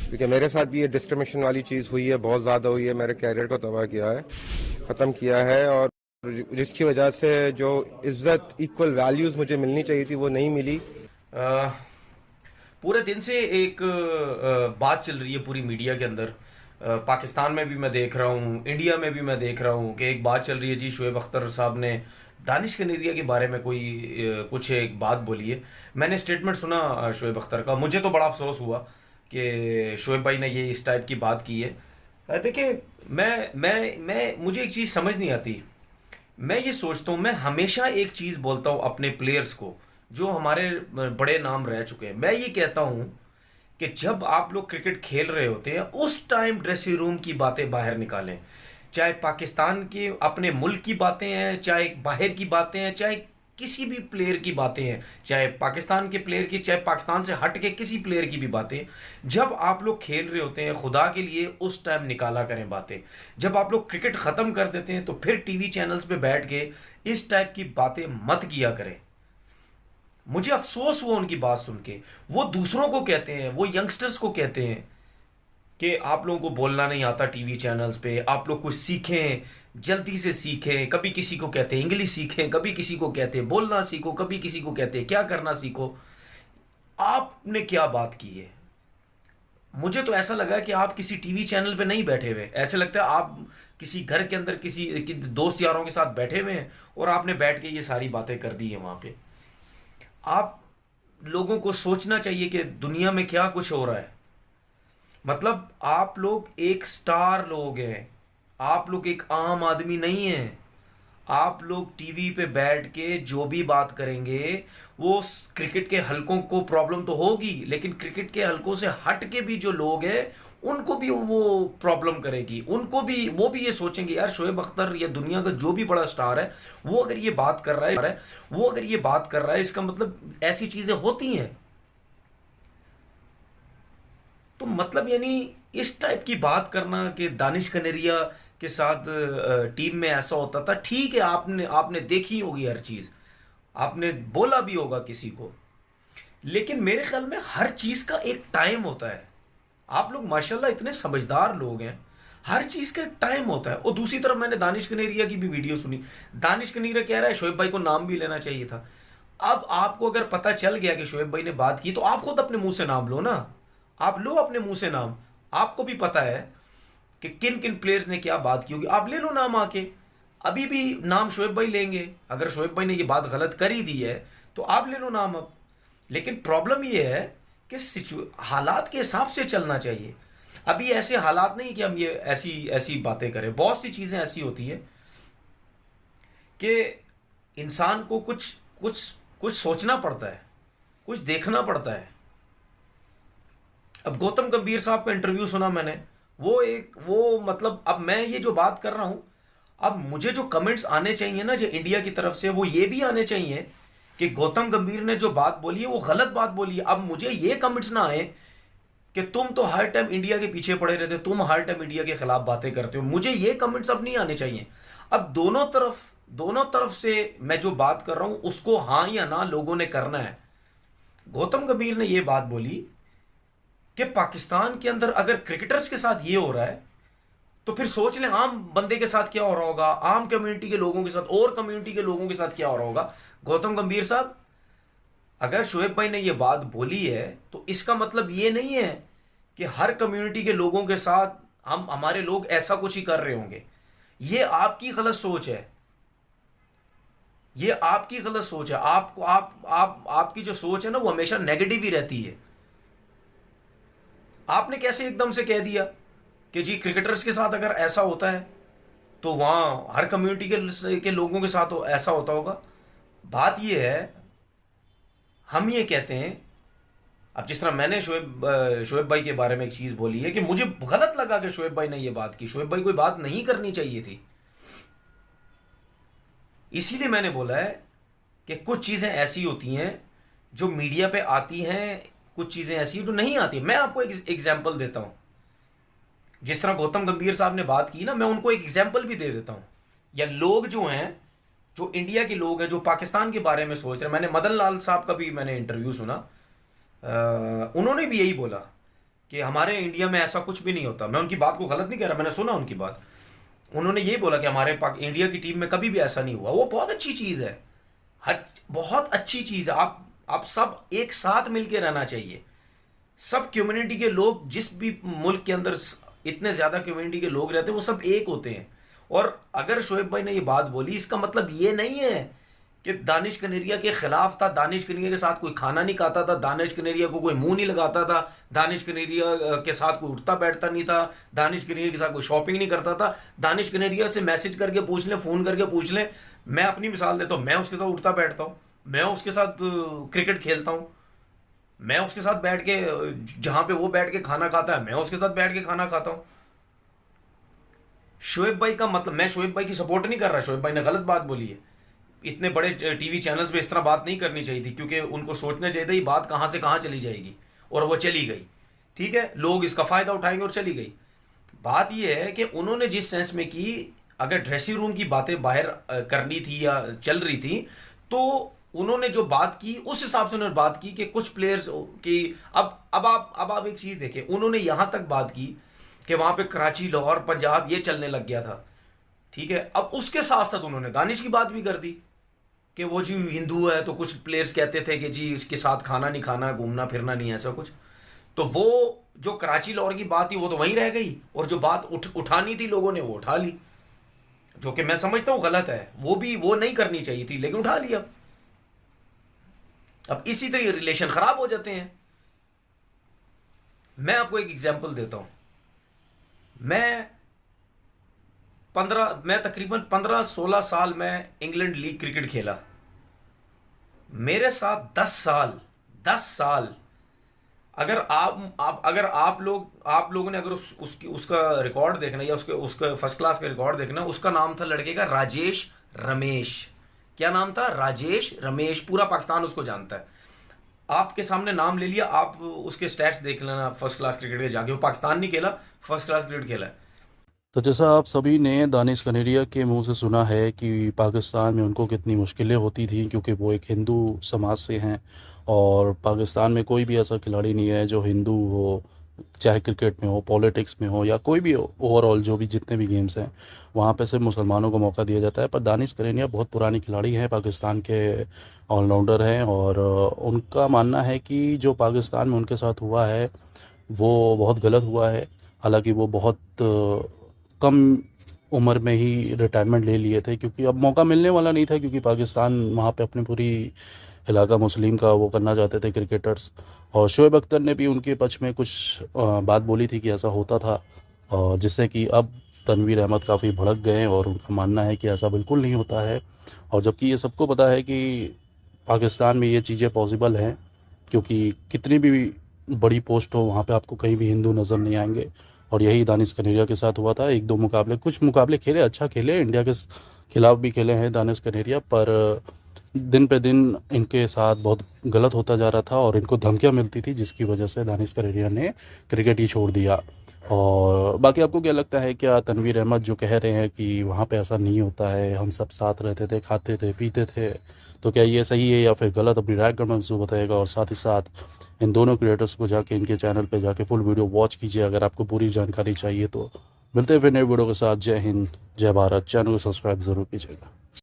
क्योंकि मेरे साथ भी ये डिस्क्रिमिनेशन वाली चीज़ हुई है, बहुत ज़्यादा हुई है, मेरे कैरियर को तबाह किया है, ख़त्म किया है। और जिसकी वजह से जो इज्जत, इक्वल वैल्यूज़ मुझे मिलनी चाहिए थी वो नहीं मिली। अ, पूरे दिन से एक बात चल रही है पूरी मीडिया के अंदर। पाकिस्तान में भी मैं देख रहा हूँ, इंडिया में भी मैं देख रहा हूँ कि एक बात चल रही है जी, शोएब अख्तर साहब ने दानिश कनेरिया के बारे में कोई कुछ एक बात बोली है। मैंने स्टेटमेंट सुना शोएब अख्तर का, मुझे तो बड़ा अफसोस हुआ कि शोएब भाई ने ये इस टाइप की बात की है। देखिए, मैं मुझे एक चीज़ समझ नहीं आती। मैं ये सोचता हूँ, मैं हमेशा एक चीज़ बोलता हूँ अपने प्लेयर्स को जो हमारे बड़े नाम रह चुके हैं। मैं ये कहता हूँ कि जब आप लोग क्रिकेट खेल रहे होते हैं उस टाइम ड्रेसिंग रूम की बातें बाहर निकालें। चाहे पाकिस्तान के अपने मुल्क की बातें हैं, चाहे बाहर की बातें हैं, चाहे किसी भी प्लेयर की बातें हैं, चाहे पाकिस्तान के प्लेयर की, चाहे पाकिस्तान से हट के किसी प्लेयर की भी बातें, जब आप लोग खेल रहे होते हैं खुदा के लिए उस टाइम निकाला करें बातें। जब आप लोग क्रिकेट ख़त्म कर देते हैं तो फिर टीवी चैनल्स पे बैठ के इस टाइप की बातें मत किया करें। मुझे अफसोस हुआ उनकी बात सुन के। वो दूसरों को कहते हैं, वो यंगस्टर्स को कहते हैं कि आप लोगों को बोलना नहीं आता टीवी चैनल्स पे, आप लोग कुछ सीखें, जल्दी से सीखें। कभी किसी को कहते हैं इंग्लिश सीखें, कभी किसी को कहते हैं बोलना सीखो, कभी किसी को कहते हैं क्या करना सीखो। आपने क्या बात की है? मुझे तो ऐसा लगा कि आप किसी टीवी चैनल पे नहीं बैठे हुए, ऐसे लगता है आप किसी घर के अंदर दोस्त यारों के साथ बैठे हुए हैं और आपने बैठ के ये सारी बातें कर दी है वहां पे। आप लोगों को सोचना चाहिए कि दुनिया में क्या कुछ हो रहा है। मतलब आप लोग एक स्टार लोग हैं, आप लोग एक आम आदमी नहीं हैं। आप लोग टीवी पे बैठ के जो भी बात करेंगे वो क्रिकेट के हलकों को प्रॉब्लम तो होगी, लेकिन क्रिकेट के हलकों से हट के भी जो लोग हैं उनको भी वो प्रॉब्लम करेगी। उनको भी, वो भी ये सोचेंगे यार शोएब अख्तर या दुनिया का जो भी बड़ा स्टार है वो अगर ये बात कर रहा है, वो अगर ये बात कर रहा है इसका मतलब ऐसी चीजें होती हैं। तो मतलब यानी इस टाइप की बात करना कि दानिश कनेरिया के साथ टीम में ऐसा होता था, ठीक है, आपने आपने देखी होगी हर चीज, आपने बोला भी होगा किसी को, लेकिन मेरे ख्याल में हर चीज का एक टाइम होता है। आप लोग माशाल्लाह इतने समझदार लोग हैं, हर चीज का एक टाइम होता है। और दूसरी तरफ मैंने दानिश कनेरिया की भी वीडियो सुनी। दानिश कनेरिया कह रहा है शोएब भाई को नाम भी लेना चाहिए था। अब आपको अगर पता चल गया कि शोएब भाई ने बात की तो आप खुद अपने मुंह से नाम लो ना। आप लो अपने मुंह से नाम। आपको भी पता है कि किन किन प्लेयर्स ने क्या बात की होगी, आप ले लो नाम आके। अभी भी नाम शोएब भाई लेंगे, अगर शोएब भाई ने ये बात गलत कर ही दी है तो आप ले लो नाम अब। लेकिन प्रॉब्लम ये है कि हालात के हिसाब से चलना चाहिए। अभी ऐसे हालात नहीं कि हम ये ऐसी ऐसी बातें करें। बहुत सी चीज़ें ऐसी होती हैं कि इंसान को कुछ कुछ कुछ सोचना पड़ता है, कुछ देखना पड़ता है। अब गौतम गंभीर साहब का इंटरव्यू सुना मैंने, वो मतलब अब मैं ये जो बात कर रहा हूं, अब मुझे जो कमेंट्स आने चाहिए ना जो इंडिया की तरफ से, वो ये भी आने चाहिए कि गौतम गंभीर ने जो बात बोली है वो गलत बात बोली है। अब मुझे ये कमेंट्स ना आए कि तुम तो हर टाइम इंडिया के पीछे पड़े रहते हो, तुम हर टाइम इंडिया के खिलाफ बातें करते हो। मुझे ये कमेंट्स अब नहीं आने चाहिए। अब दोनों तरफ से मैं जो बात कर रहा हूं उसको हाँ या ना लोगों ने करना है। गौतम गंभीर ने ये बात बोली कि पाकिस्तान के अंदर अगर क्रिकेटर्स के साथ ये हो रहा है तो फिर सोच लें आम बंदे के साथ क्या हो रहा होगा, आम कम्युनिटी के लोगों के साथ और कम्युनिटी के लोगों के साथ क्या हो रहा होगा। गौतम गंभीर साहब, अगर शोएब भाई ने ये बात बोली है तो इसका मतलब ये नहीं है कि हर कम्युनिटी के लोगों के साथ हम हमारे लोग ऐसा कुछ ही कर रहे होंगे। ये आपकी गलत सोच है, ये आपकी गलत सोच है। आपको आप आपकी जो सोच है ना वो हमेशा नेगेटिव ही रहती है। आपने कैसे एकदम से कह दिया कि जी क्रिकेटर्स के साथ अगर ऐसा होता है तो वहाँ हर कम्युनिटी के लोगों के साथ ऐसा होता होगा। बात ये है, हम ये कहते हैं, अब जिस तरह मैंने शोएब भाई के बारे में एक चीज़ बोली है कि मुझे गलत लगा कि शोएब भाई ने ये बात की। शोएब भाई कोई बात नहीं करनी चाहिए थी, इसीलिए मैंने बोला है कि कुछ चीज़ें ऐसी होती हैं जो मीडिया पे आती हैं, कुछ चीज़ें ऐसी हैं जो नहीं आती। मैं आपको एक एग्जाम्पल देता हूँ। जिस तरह गौतम गंभीर साहब ने बात की ना, मैं उनको एक एग्जाम्पल भी दे देता हूँ। या लोग जो हैं, जो इंडिया के लोग हैं जो पाकिस्तान के बारे में सोच रहे हैं, मैंने मदन लाल साहब का भी मैंने इंटरव्यू सुना। उन्होंने भी यही बोला कि हमारे इंडिया में ऐसा कुछ भी नहीं होता। मैं उनकी बात को गलत नहीं कह रहा, मैंने सुना उनकी बात। उन्होंने ये बोला कि हमारे इंडिया की टीम में कभी भी ऐसा नहीं हुआ। वो बहुत अच्छी चीज़ है, बहुत अच्छी चीज़ है। आप सब एक साथ मिलके रहना चाहिए। सब कम्युनिटी के लोग, जिस भी मुल्क के अंदर इतने ज़्यादा कम्युनिटी के लोग रहते हैं, वो सब एक होते हैं। और अगर शोएब भाई ने ये बात बोली, इसका मतलब ये नहीं है कि दानिश कनेरिया के खिलाफ था, दानिश कनेरिया के साथ कोई खाना नहीं खाता था, दानिश कनेरिया को कोई मुंह नहीं लगाता था, दानिश कनेरिया के साथ कोई उठता बैठता नहीं था, दानिश कनेरिया के साथ कोई शॉपिंग नहीं करता था। दानिश कनेरिया से मैसेज करके पूछ लें, फ़ोन करके पूछ लें। मैं अपनी मिसाल देता हूँ, मैं उसके साथ उठता बैठता हूँ, मैं उसके साथ क्रिकेट खेलता हूँ, मैं उसके साथ बैठ के, जहाँ पे वो बैठ के खाना खाता है मैं उसके साथ बैठ के खाना खाता हूँ। शोएब भाई का मतलब, मैं शोएब भाई की सपोर्ट नहीं कर रहा, शोएब भाई ने गलत बात बोली है। इतने बड़े टीवी चैनल्स पे इस तरह बात नहीं करनी चाहिए थी, क्योंकि उनको सोचना चाहिए था ये बात कहाँ से कहाँ चली जाएगी, और वो चली गई। ठीक है, लोग इसका फ़ायदा उठाएंगे और चली गई। बात ये है कि उन्होंने जिस सेंस में की, अगर ड्रेसिंग रूम की बातें बाहर करनी थी या चल रही थी, तो उन्होंने जो बात की उस हिसाब से उन्होंने बात की कि कुछ प्लेयर्स की, अब आप एक चीज़ देखें, उन्होंने यहाँ तक बात की कि वहाँ पे कराची, लाहौर, पंजाब ये चलने लग गया था। ठीक है, अब उसके साथ साथ उन्होंने दानिश की बात भी कर दी कि वो जी हिंदू है, तो कुछ प्लेयर्स कहते थे कि जी उसके साथ खाना नहीं खाना, घूमना फिरना नहीं, ऐसा कुछ। तो वो जो कराची लाहौर की बात थी वो तो वहीं रह गई, और जो बात उठानी थी लोगों ने वो उठा ली, जो कि मैं समझता हूँ गलत है। वो नहीं करनी चाहिए थी, लेकिन उठा लिया। अब इसी तरह रिलेशन खराब हो जाते हैं। मैं आपको एक एग्जांपल देता हूँ। मैं तकरीबन 15-16 साल में इंग्लैंड लीग क्रिकेट खेला। मेरे साथ 10 साल अगर आप लोगों ने अगर उसका रिकॉर्ड देखना, या उसका फर्स्ट क्लास का रिकॉर्ड देखना, उसका नाम था लड़के का राजेश रमेश। क्या नाम था? राजेश रमेश। पूरा पाकिस्तान उसको जानता है। आपके सामने नाम ले लिया, आप उसके स्टैट्स देख लेना फर्स्ट क्लास क्रिकेट के जाके। वो पाकिस्तान नहीं खेला, फर्स्ट क्लास क्रिकेट खेला है। तो जैसा आप सभी ने दानिश कनेरिया के मुंह से सुना है कि पाकिस्तान में उनको कितनी मुश्किलें होती थी, क्योंकि वो एक हिंदू समाज से हैं, और पाकिस्तान में कोई भी ऐसा खिलाड़ी नहीं है जो हिंदू हो, चाहे क्रिकेट में हो, पॉलिटिक्स में हो, या कोई भी ओवरऑल जो भी जितने भी गेम्स हैं वहाँ पे सिर्फ मुसलमानों को मौका दिया जाता है। पर दानिश कनेरिया बहुत पुरानी खिलाड़ी हैं, पाकिस्तान के ऑलराउंडर हैं, और उनका मानना है कि जो पाकिस्तान में उनके साथ हुआ है वो बहुत गलत हुआ है। हालांकि वो बहुत कम उम्र में ही रिटायरमेंट ले लिए थे, क्योंकि अब मौका मिलने वाला नहीं था, क्योंकि पाकिस्तान वहाँ पे अपनी पूरी इलाका मुस्लिम का वो करना चाहते थे क्रिकेटर्स। और शोएब अख्तर ने भी उनके पक्ष में कुछ बात बोली थी कि ऐसा होता था, और जिससे कि अब तनवीर अहमद काफ़ी भड़क गए, और उनका मानना है कि ऐसा बिल्कुल नहीं होता है। और जबकि ये सबको पता है कि पाकिस्तान में ये चीज़ें पॉसिबल हैं, क्योंकि कितनी भी बड़ी पोस्ट हो वहाँ पे आपको कहीं भी हिंदू नज़र नहीं आएंगे। और यही दानिश कनेरिया के साथ हुआ था। 1-2 मुकाबले, कुछ मुकाबले खेले, अच्छा खेले, इंडिया के खिलाफ भी खेले हैं दानिश कनेरिया, पर दिन पे दिन इनके साथ बहुत गलत होता जा रहा था और इनको धमकियाँ मिलती थी, जिसकी वजह से दानिश कनेरिया ने क्रिकेट ही छोड़ दिया। और बाकी आपको क्या लगता है, क्या तनवीर अहमद जो कह रहे हैं कि वहाँ पे ऐसा नहीं होता है, हम सब साथ रहते थे, खाते थे, पीते थे, तो क्या ये सही है या फिर गलत? अपनी राय कमेंट में बताइएगा। और साथ ही साथ इन दोनों क्रिएटर्स को जाके इनके चैनल पे जाके फुल वीडियो वॉच कीजिए अगर आपको पूरी जानकारी चाहिए तो। मिलते हैं फिर नए वीडियो के साथ। जय हिंद, जय भारत। चैनल को सब्सक्राइब ज़रूर कीजिएगा।